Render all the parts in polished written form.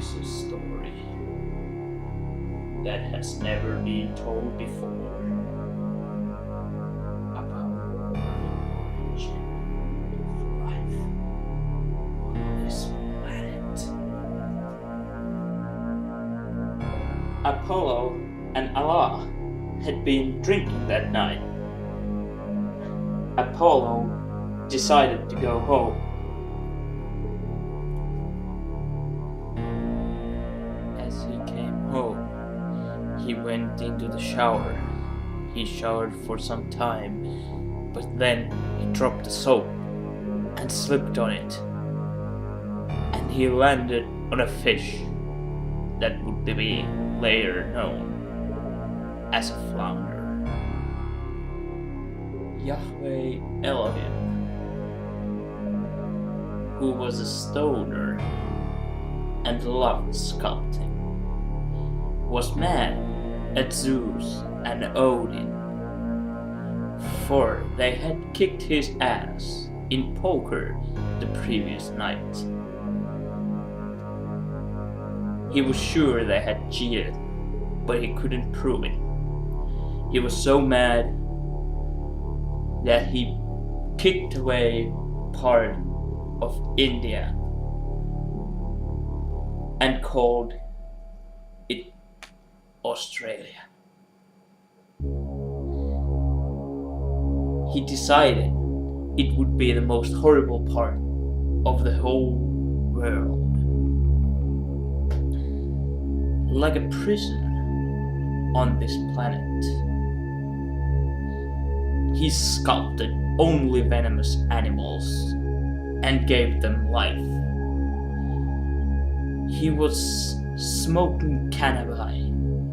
is a story that has never been told before about the origin of life on this planet. Apollo and Allah had been drinking that night. Apollo decided to go home. As he came home, he went into the shower. He showered for some time, but then he dropped the soap and slipped on it. And he landed on a fish that would be later known as a flounder. Yahweh Elohim, who was a stoner and loved sculpting, was mad at Zeus and Odin, for they had kicked his ass in poker the previous night. He was sure they had cheated, but he couldn't prove it. He was so mad that he kicked away part of India and called it Australia. He decided it would be the most horrible part of the whole world, like a prison on this planet. He sculpted only venomous animals and gave them life. He was smoking cannabis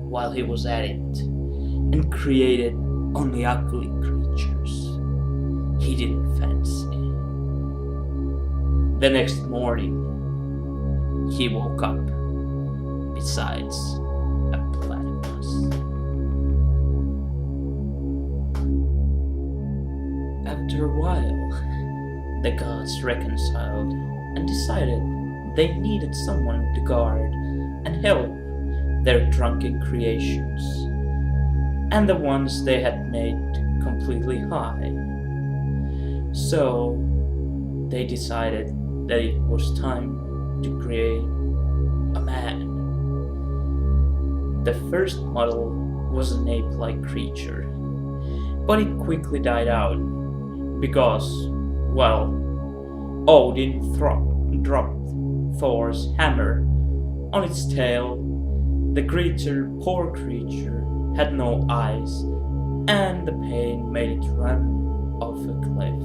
while he was at it and created only ugly creatures he didn't fancy. The next morning, he woke up besides a platypus. After a while, the gods reconciled and decided they needed someone to guard and help their drunken creations, and the ones they had made completely high. So they decided that it was time to create a man. The first model was an ape-like creature, but it quickly died out because, well, Odin dropped Thor's hammer on its tail. The poor creature, had no eyes, and the pain made it run off a cliff.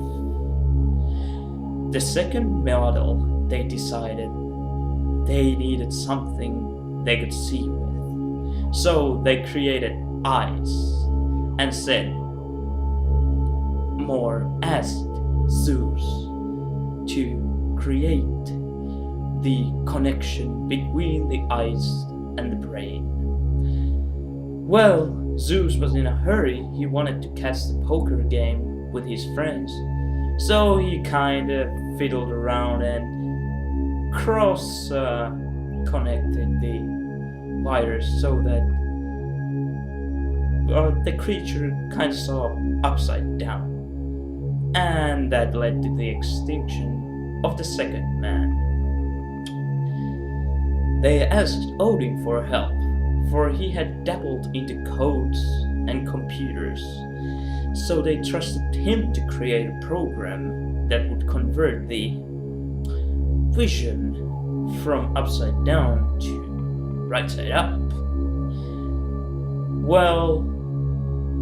The second model, they decided they needed something they could see with. So they created eyes and said, asked Zeus to create the connection between the eyes and the brain. Well, Zeus was in a hurry. He wanted to catch the poker game with his friends, so he kinda fiddled around and connected the wires so that the creature kinda saw upside down, and that led to the extinction of the second man. They asked Odin for help, for he had dabbled into codes and computers, so they trusted him to create a program that would convert the vision from upside down to right side up. Well,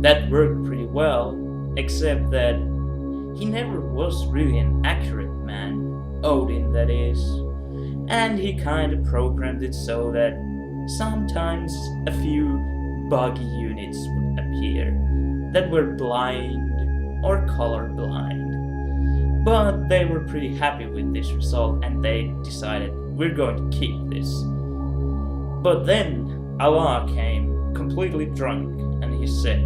that worked pretty well, except that he never was really an accurate man, Odin that is, and he kind of programmed it so that sometimes a few buggy units would appear that were blind or colorblind. But they were pretty happy with this result and they decided, we're going to keep this. But then Allah came completely drunk and he said,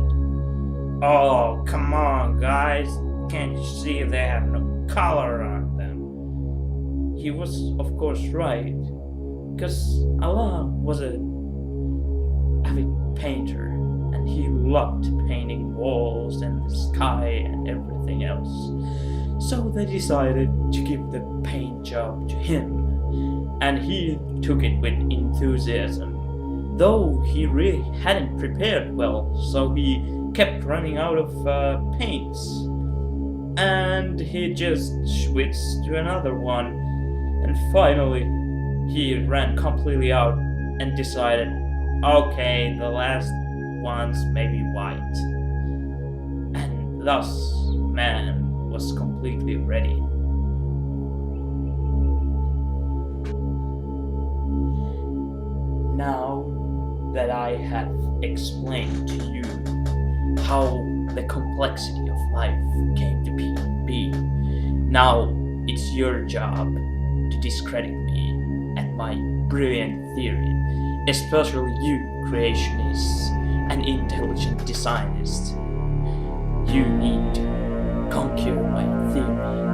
"Oh, come on guys, can't you see they have no color on them?" He was of course right, Because Allah was a avid painter, and he loved painting walls and the sky and everything else. So they decided to give the paint job to him, and he took it with enthusiasm, though he really hadn't prepared well, so he kept running out of paints. And he just switched to another one, and finally he ran completely out and decided, okay, the last ones may be white. And thus man was completely ready. Now that I have explained to you how the complexity of life came to be, now it's your job to discredit me and my brilliant theory, especially you creationists and intelligent designers. You need to conquer my theory.